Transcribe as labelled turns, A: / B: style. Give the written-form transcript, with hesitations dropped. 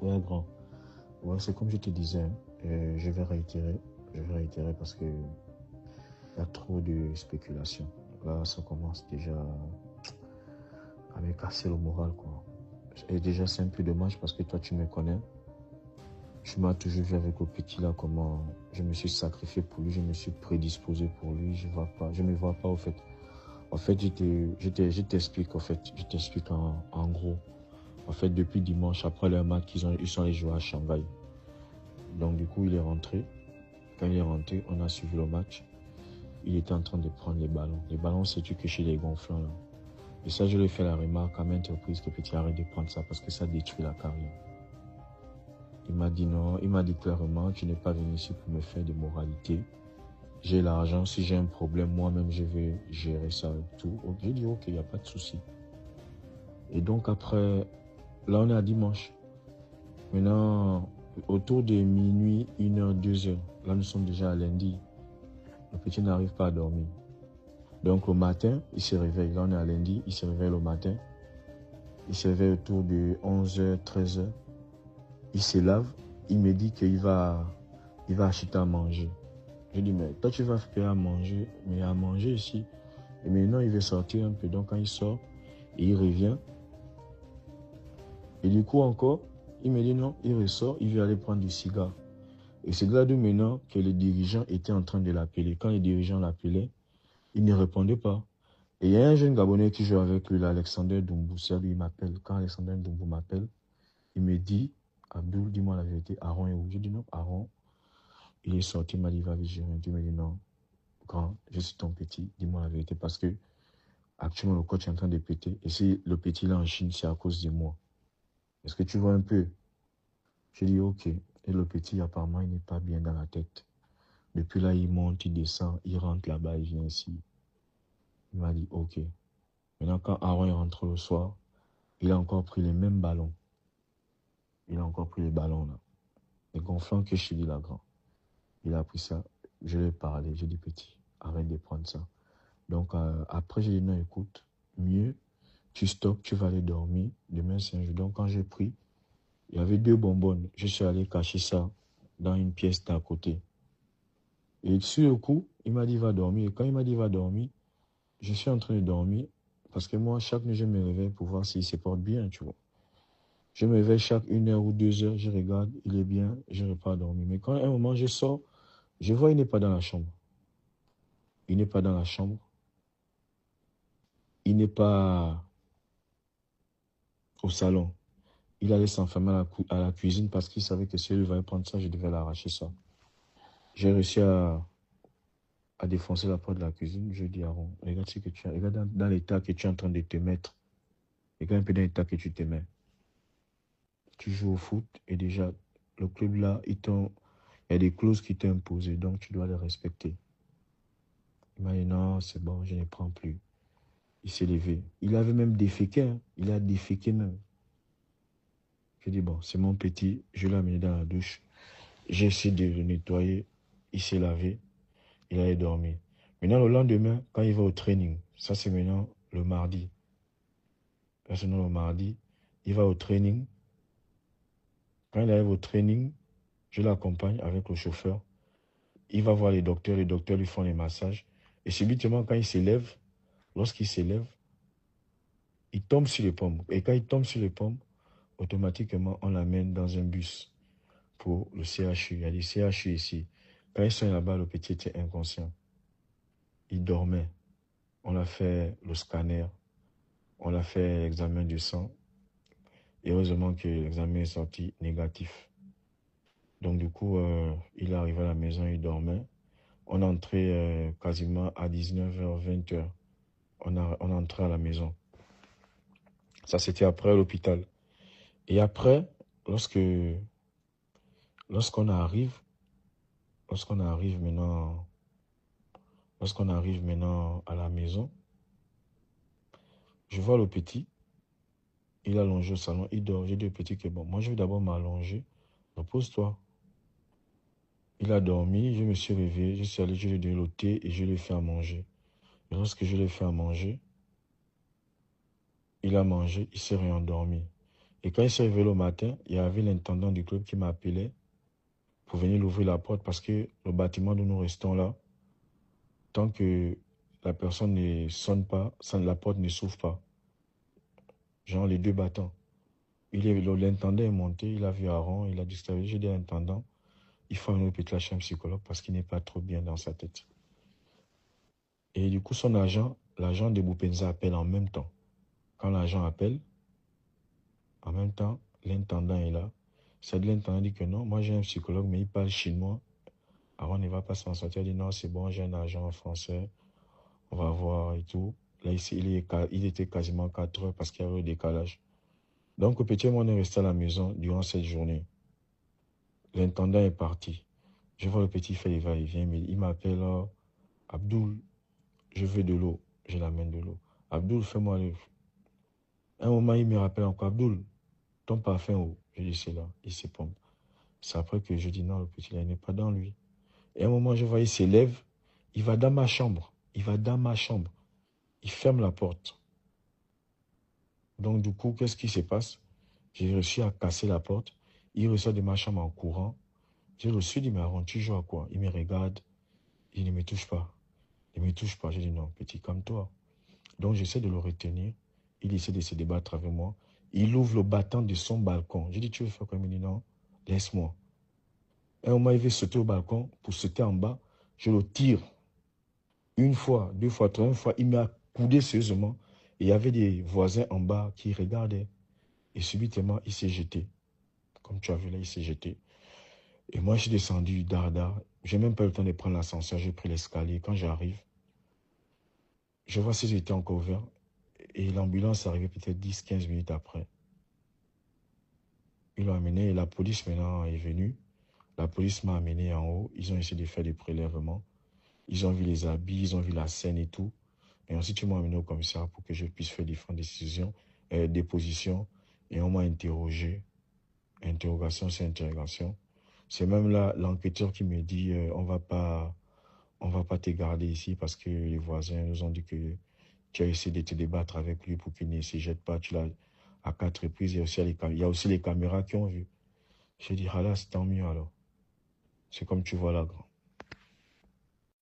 A: Ouais, grand. Ouais, c'est comme je te disais, hein, je vais réitérer. Je vais réitérer parce que il y a trop de spéculation. Là, ça commence déjà à me casser le moral, quoi. Et déjà, c'est un peu dommage parce que toi, tu me connais. Tu m'as toujours vu avec le petit là, comment je me suis sacrifié pour lui, je me suis prédisposé pour lui, je me vois pas au fait. En fait, je t'explique, en fait, je t'explique en gros. En fait, depuis dimanche, après le match, ils sont allés jouer à Shanghai. Donc, du coup, il est rentré. Quand il est rentré, on a suivi le match. Il était en train de prendre les ballons. Les ballons, c'est-tu que chez les gonflants, là. Et ça, je lui ai fait la remarque à maintes reprises que petit, arrête de prendre ça parce que ça détruit la carrière. Il m'a dit non, il m'a dit clairement, tu n'es pas venu ici pour me faire de moralité. J'ai l'argent, si j'ai un problème, moi-même, je vais gérer ça et tout. J'ai dit, ok, il n'y a pas de souci. Et donc après, là, on est à dimanche. Maintenant, autour de minuit, 1h, 2h, là, nous sommes déjà à lundi. Le petit n'arrive pas à dormir. Donc, le matin, il se réveille. Là, on est à lundi, il se réveille le matin. Il se réveille autour de 11h, 13h. Il se lave. Il me dit qu'il va acheter à manger. Je dis, mais toi, tu vas faire à manger, mais à manger ici. Et maintenant, il veut sortir un peu. Donc, quand il sort, et il revient. Et du coup, encore, il me dit non, il ressort, il veut aller prendre du cigare. Et c'est là d'où maintenant que les dirigeants étaient en train de l'appeler. Quand les dirigeants l'appelaient, il ne répondait pas. Et il y a un jeune Gabonais qui joue avec lui, là, Alexander Doumbou. C'est lui, il m'appelle. Quand Alexander Doumbou m'appelle, il me dit, Abdul, dis-moi la vérité, Aaron est où? Je dis non, Aaron, il est sorti, il m'a dit, va vite gérer. Il me dit non, grand, je suis ton petit, dis-moi la vérité. Parce que actuellement, le coach est en train de péter. Et si le petit là en Chine, c'est à cause de moi. Est-ce que tu vois un peu? Je dis ok. Et le petit, apparemment, il n'est pas bien dans la tête. Depuis là, il monte, il descend, il rentre là-bas, il vient ici. Il m'a dit ok. Maintenant, quand Aaron est rentré le soir, il a encore pris les mêmes ballons. Il a encore pris les ballons là. Les gonflants que je suis dit là, grand. Il a pris ça. Je lui ai parlé. J'ai dit petit, arrête de prendre ça. Donc après, j'ai dit non, écoute, mieux, tu stoppes, tu vas aller dormir. Demain, c'est un jour. Donc quand j'ai pris, il y avait 2 bonbonnes. Je suis allé cacher ça dans une pièce d'à côté. Et sur le coup, il m'a dit va dormir. Et quand il m'a dit va dormir, je suis en train de dormir. Parce que moi, chaque nuit, je me réveille pour voir s'il se porte bien, tu vois. Je me réveille chaque 1h ou 2h, je regarde, il est bien, je repars dormir. Mais quand à un moment je sors, je vois il n'est pas dans la chambre. Il n'est pas dans la chambre. Il n'est pas au salon. Il allait s'enfermer à la cuisine parce qu'il savait que si il allait prendre ça, je devais l'arracher ça. J'ai réussi à défoncer la porte de la cuisine. Je dis à Aaron, regarde ce que tu as. Regarde dans l'état que tu es en train de te mettre. Regarde un peu dans l'état que tu te mets. Tu joues au foot et déjà, le club là, il y a des clauses qui t'ont imposées, donc tu dois les respecter. Il m'a dit non, c'est bon, je ne prends plus. Il s'est levé. Il avait même déféqué, hein. Il a déféqué même. Je dis bon, c'est mon petit, je l'ai amené dans la douche. J'ai essayé de le nettoyer. Il s'est lavé. Il allait dormir. Maintenant, le lendemain, quand il va au training, ça c'est maintenant le mardi. Personnellement, le mardi, il va au training. Quand il arrive au training, je l'accompagne avec le chauffeur. Il va voir les docteurs lui font les massages. Et subitement, quand il s'élève, lorsqu'il s'élève, il tombe sur les pommes. Et quand il tombe sur les pommes, automatiquement, on l'amène dans un bus pour le CHU. Il y a des CHU ici. Quand ils sont là-bas, le petit était inconscient. Il dormait. On a fait le scanner. On a fait l'examen du sang. Et heureusement que l'examen est sorti négatif. Donc du coup, il est arrivé à la maison, il dormait. On entrait quasiment à 19h, 20h. On entrait à la maison. Ça, c'était après l'hôpital. Et après, lorsqu'on arrive, lorsqu'on arrive maintenant, lorsqu'on arrive maintenant à la maison, je vois le petit, il est allongé au salon, il dort. J'ai dit au petit que bon, moi je vais d'abord m'allonger, repose-toi. Il a dormi, je me suis réveillé, je suis allé, je lui ai donné le thé et je lui ai fait à manger. Et lorsque je lui ai fait à manger, il a mangé, il s'est réendormi. Et quand il s'est réveillé le matin, il y avait l'intendant du club qui m'appelait pour venir l'ouvrir la porte parce que le bâtiment où nous restons là, tant que la personne ne sonne pas, la porte ne s'ouvre pas. Genre les deux battants. L'intendant est monté, il a vu Aaron, il a dit, j'ai dit à l'intendant, il faut un petit lâcher un psychologue parce qu'il n'est pas trop bien dans sa tête. Et du coup, son agent, l'agent de Boupenza appelle en même temps. Quand l'agent appelle, en même temps, l'intendant est là. L'intendant dit que non, moi j'ai un psychologue, mais il parle chinois. Aaron ne va pas s'en sortir. Il dit non, c'est bon, j'ai un agent français, on va voir et tout. Là, il était quasiment 4 heures parce qu'il y avait eu décalage. Donc, au petit moment, on est resté à la maison durant cette journée. L'intendant est parti. Je vois le petit faire les va-et-vient, mais il m'appelle Abdoul, je veux de l'eau. Je l'amène de l'eau. Abdoul, fais-moi le. Un moment, il me rappelle encore Abdoul, ton parfum où? Je dis c'est là, il se pompe. C'est après que je dis non, le petit là, il n'est pas dans lui. Et à un moment, je vois, il s'élève, il va dans ma chambre. Il va dans ma chambre. Il ferme la porte. Donc, du coup, qu'est-ce qui se passe? J'ai réussi à casser la porte. Il ressort de ma chambre en courant. J'ai reçu, il dit, mais Aaron, tu joues à quoi? Il me regarde. Il ne me touche pas. Il ne me touche pas. J'ai dit, non, petit, comme toi. Donc, j'essaie de le retenir. Il essaie de se débattre avec moi. Il ouvre le battant de son balcon. J'ai dit, tu veux faire quoi? Il me dit, non, laisse-moi. Un moment, il veut sauter au balcon pour sauter en bas. Je le tire. Une fois, deux fois, troisième fois, il m'a coudé sérieusement. Et il y avait des voisins en bas qui regardaient. Et subitement, il s'est jeté. Comme tu as vu là, il s'est jeté. Et moi, je suis descendu dardard. Je n'ai même pas eu le temps de prendre l'ascenseur. J'ai pris l'escalier. Quand j'arrive, je vois si j'étais encore ouvert. Et l'ambulance est arrivée peut-être 10-15 minutes après. Ils l'ont amené et la police maintenant est venue. La police m'a amené en haut. Ils ont essayé de faire des prélèvements. Ils ont vu les habits, ils ont vu la scène et tout. Et ensuite, ils m'ont amené au commissariat pour que je puisse faire différentes dépositions. Et on m'a interrogé. Interrogation, c'est interrogation. C'est même là l'enquêteur qui me dit on va pas te garder ici parce que les voisins nous ont dit que tu as essayé de te débattre avec lui pour qu'il ne se jette pas. Tu l'as à 4 reprises. Il y a aussi les caméras qui ont vu. J'ai dit, ah là, c'est tant mieux alors. C'est comme tu vois là, grand.